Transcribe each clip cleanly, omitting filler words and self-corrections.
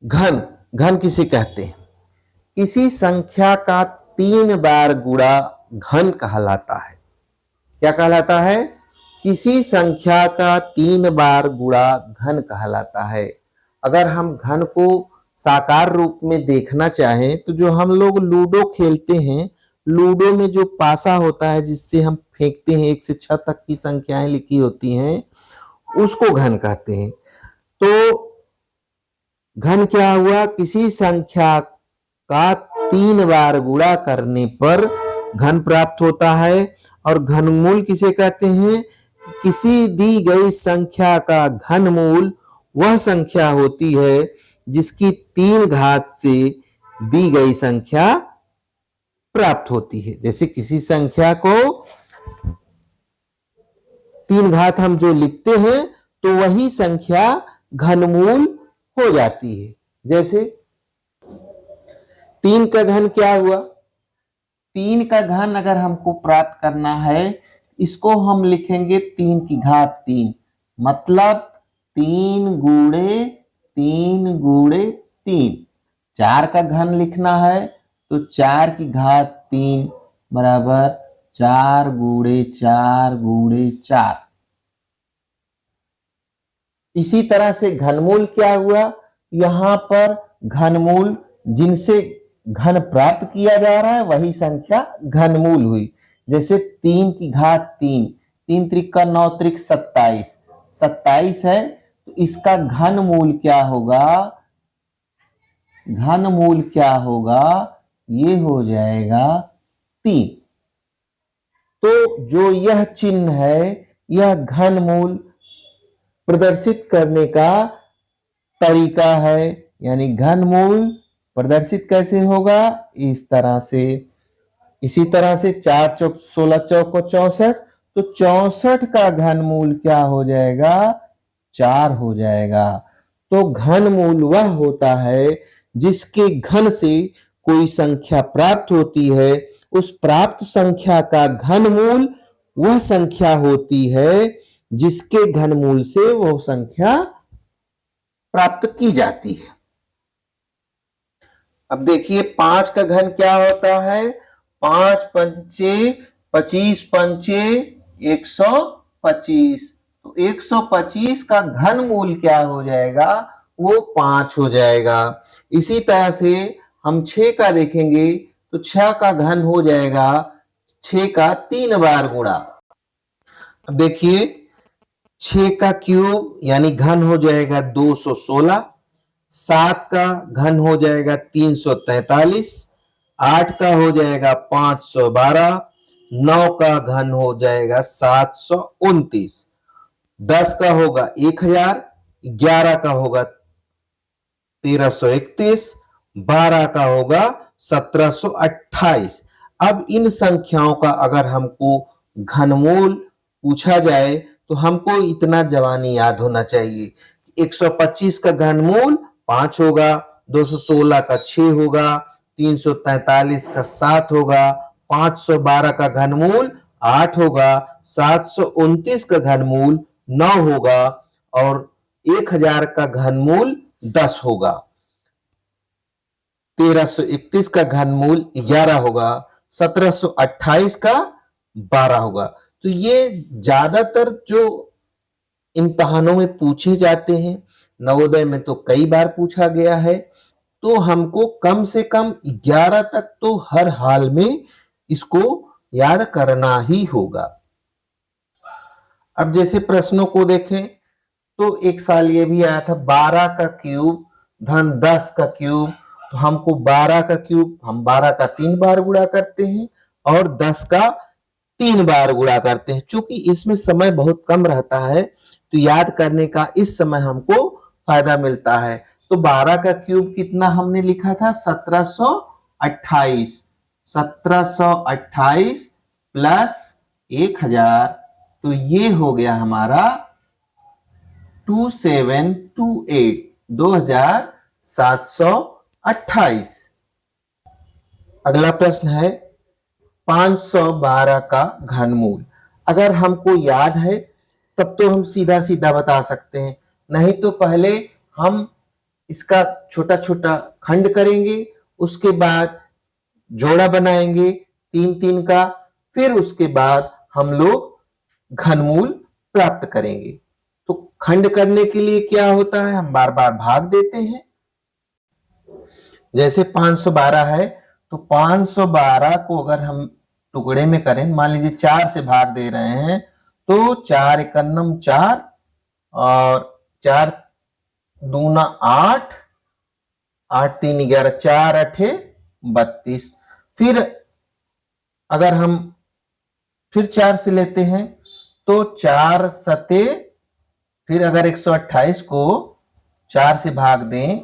घन घन किसे कहते हैं? किसी संख्या का 3 बार गुणा घन कहलाता है। क्या कहलाता है? किसी संख्या का 3 बार गुणा घन कहलाता है। अगर हम घन को साकार रूप में देखना चाहें तो जो हम लोग लूडो खेलते हैं, लूडो में जो पासा होता है जिससे हम फेंकते हैं, 1 से 6 तक की संख्याएं लिखी होती हैं, उसको घन कहते हैं। तो घन क्या हुआ? किसी संख्या का 3 बार गुणा करने पर घन प्राप्त होता है। और घनमूल किसे कहते हैं? किसी दी गई संख्या का घनमूल वह संख्या होती है जिसकी 3 घात से दी गई संख्या प्राप्त होती है। जैसे किसी संख्या को 3 घात हम जो लिखते हैं तो वही संख्या घनमूल हो जाती है। जैसे 3 का घन क्या हुआ? 3 का घन अगर हमको प्राप्त करना है, इसको हम लिखेंगे 3 की घात 3, मतलब 3 गुणे 3 गुणे 3। 4 का घन लिखना है तो 4 की घात 3 बराबर 4 गुणे 4 गुणे 4। इसी तरह से घनमूल क्या हुआ? यहां पर घनमूल जिनसे घन प्राप्त किया जा रहा है वही संख्या घनमूल हुई। जैसे 3 की घात 3, 3 त्रिका 9 त्रिक 27, 27 है तो इसका घनमूल क्या होगा? घनमूल क्या होगा? ये हो जाएगा 3। तो जो यह चिन्ह है, यह घनमूल प्रदर्शित करने का तरीका है। यानी घनमूल प्रदर्शित कैसे होगा? इस तरह से। इसी तरह से 4 चौक 16 चौक 64, तो 64 का घनमूल क्या हो जाएगा? 4 हो जाएगा। तो घनमूल वह होता है जिसके घन से कोई संख्या प्राप्त होती है, उस प्राप्त संख्या का घनमूल वह संख्या होती है जिसके घनमूल से वह संख्या प्राप्त की जाती है। अब देखिए 5 का घन क्या होता है? 5 पंचे 25 पंचे 125, तो 125 का घनमूल क्या हो जाएगा? वो 5 हो जाएगा। इसी तरह से हम 6 का देखेंगे तो 6 का घन हो जाएगा 6 का 3 बार गुणा। अब देखिए 6 का क्यूब यानी घन हो जाएगा 216, 7 का घन हो जाएगा 343, 8 का हो जाएगा 512, 9 का घन हो जाएगा 729, 10 का होगा 1000, 11 का होगा 1331, 12 का होगा 1728। अब इन संख्याओं का अगर हमको घनमूल पूछा जाए तो हमको इतना जवानी याद होना चाहिए। 125 का घनमूल 5 होगा, 216 का 6 होगा, 343 का 7 होगा, 512 का घनमूल 8 होगा, 729 का घनमूल 9 होगा और 1000 का घनमूल 10 होगा। 1331 का घनमूल 11 होगा, 1728 का 12 होगा। तो ये ज्यादातर जो इम्तहानों में पूछे जाते हैं, नवोदय में तो कई बार पूछा गया है, तो हमको कम से कम 11 तक तो हर हाल में इसको याद करना ही होगा। अब जैसे प्रश्नों को देखें तो एक साल ये भी आया था 12 का क्यूब धन 10 का क्यूब। तो हमको 12 का क्यूब हम 12 का 3 बार गुणा करते हैं और 10 का 3 बार गुणा करते हैं। चूंकि इसमें समय बहुत कम रहता है तो याद करने का इस समय हमको फायदा मिलता है। तो 12 का क्यूब कितना हमने लिखा था? 1728, 1728 प्लस 1000, तो ये हो गया हमारा 2728, 2728। अगला प्रश्न है 512 का घनमूल। अगर हमको याद है तब तो हम सीधा सीधा बता सकते हैं, नहीं तो पहले हम इसका छोटा छोटा खंड करेंगे, उसके बाद जोड़ा बनाएंगे तीन तीन का, फिर उसके बाद हम लोग घनमूल प्राप्त करेंगे। तो खंड करने के लिए क्या होता है, हम बार बार भाग देते हैं। जैसे 512 है तो 512 को अगर हम टुकड़े में करें, मान लीजिए 4 से भाग दे रहे हैं, तो 4 एकन्नम 4 और 4 दूना 8, 8 3 11, 4 8 32। फिर अगर हम फिर 4 से लेते हैं तो 4 सते, फिर अगर 128 को 4 से भाग दें,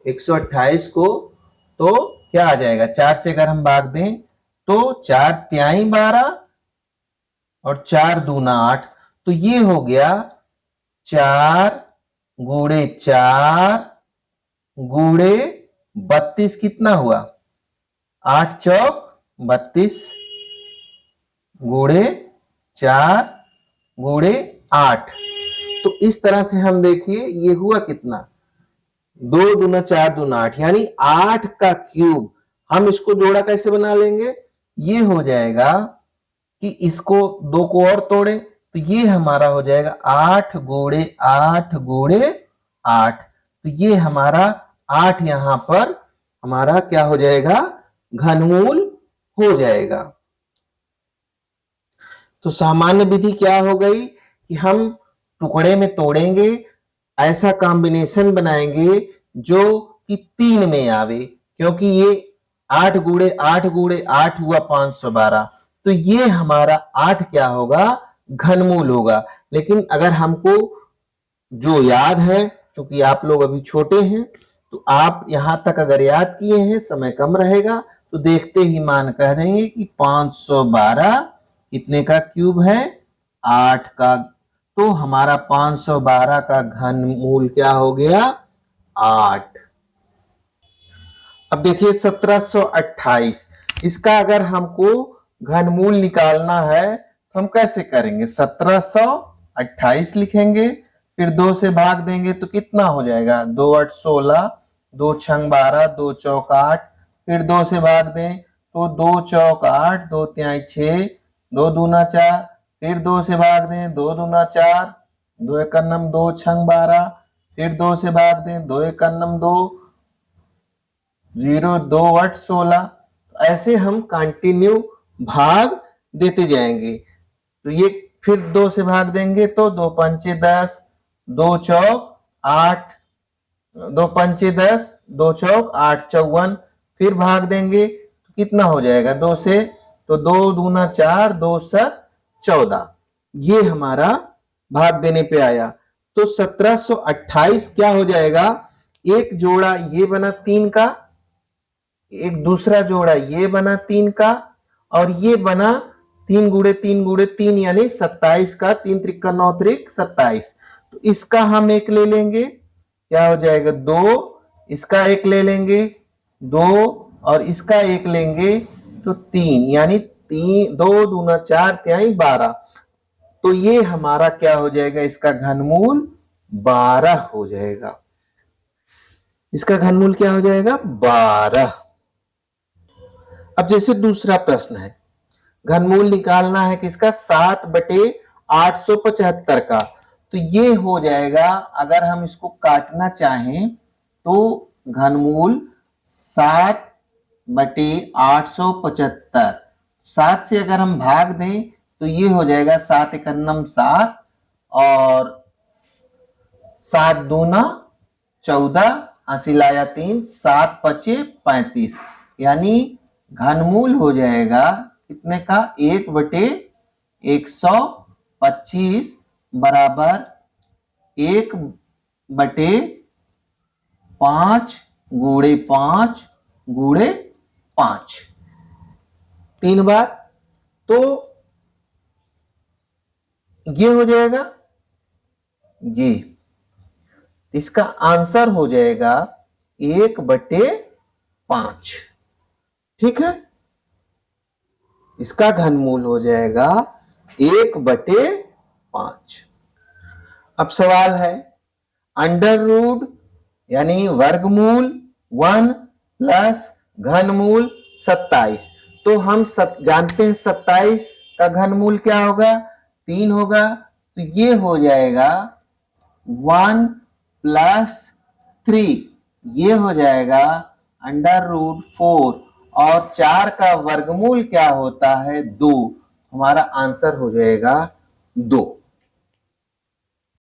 128 को, तो क्या आ जाएगा, 4 से अगर हम भाग दें तो 4 त्याई 12 और 4 दूना 8, तो ये हो गया 4 गुणे 4 गुणे 32, कितना हुआ 8 चौक 32 गुणे 4 गुणे 8। तो इस तरह से हम देखिए ये हुआ कितना, 2 दूना 4 दूना 8, यानी 8 का क्यूब। हम इसको जोड़ा कैसे बना लेंगे, ये हो जाएगा कि इसको 2 को और तोड़े तो ये हमारा हो जाएगा 8 गुणे 8 गुणे 8। तो ये हमारा 8 यहां पर हमारा क्या हो जाएगा, घनमूल हो जाएगा। तो सामान्य विधि क्या हो गई कि हम टुकड़े में तोड़ेंगे, ऐसा कॉम्बिनेशन बनाएंगे जो कि 3 में आवे, क्योंकि ये 8 गुणे 8 गुणे 8 हुआ 512, तो ये हमारा 8 क्या होगा, घनमूल होगा। लेकिन अगर हमको जो याद है, क्योंकि आप लोग अभी छोटे हैं, तो आप यहां तक अगर याद किए हैं, समय कम रहेगा तो देखते ही मान कह देंगे कि 512 कितने का क्यूब है, 8 का। तो हमारा 512 का घनमूल क्या हो गया, 8। अब देखिए 1728, इसका अगर हमको घनमूल निकालना है तो हम कैसे करेंगे, 1728 लिखेंगे, फिर 2 से भाग देंगे तो कितना हो जाएगा, 2 8 16, 2 छंग 12, 2 चौक 8, फिर 2 से भाग दें तो 2 चौक 8, 2 त्याई 6, 2 दूना 4, फिर 2 से भाग दें 2 दूना 4, 2 एकन्नम 2 छंग 12, फिर 2 से भाग दें 2 एकन्नम 2, 0 2 8 16। ऐसे हम कंटिन्यू भाग देते जाएंगे। तो ये फिर 2 से भाग देंगे तो 2 पंचे 10, 2 चौक 8, 2 पंचे 10, 2 चौक 8 54, फिर भाग देंगे तो कितना हो जाएगा 2 से, तो 2 दूना 4, 2 7 14, ये हमारा भाग देने पे आया। तो 1728 क्या हो जाएगा, एक जोड़ा ये बना 3 का, एक दूसरा जोड़ा ये बना 3 का, और ये बना 3 गुणे 3 गुणे 3 यानी 27 का, 3 त्रिका 9 त्रिक 27। तो इसका हम एक ले लेंगे, क्या हो जाएगा 2, इसका एक ले लेंगे 2, और इसका एक लेंगे तो 3, यानी 3 2 दूना 4 त्याई 12। तो ये हमारा क्या हो जाएगा, इसका घनमूल 12 हो जाएगा। इसका घनमूल क्या हो जाएगा, 12। अब जैसे दूसरा प्रश्न है, घनमूल निकालना है किसका, 7/875 का। तो ये हो जाएगा, अगर हम इसको काटना चाहें तो घनमूल 7/875, 7 से अगर हम भाग दें तो ये हो जाएगा 7 एकन्नम 7 और 7 दूना 14, हासिल लाया 3, 7 पचे 35, यानी घनमूल हो जाएगा कितने का, 1/125 बराबर 1/5 गुणे 5 गुणे 5, 3 बार। तो ये हो जाएगा, ये इसका आंसर हो जाएगा 1/5, ठीक है। इसका घनमूल हो जाएगा 1/5। अब सवाल है, अंडर रूट यानी वर्गमूल 1 प्लस घनमूल 27। तो हम जानते हैं 27 का घनमूल क्या होगा, 3 होगा। तो ये हो जाएगा 1 प्लस 3, ये हो जाएगा √4। और 4 का वर्गमूल क्या होता है, 2। हमारा आंसर हो जाएगा 2।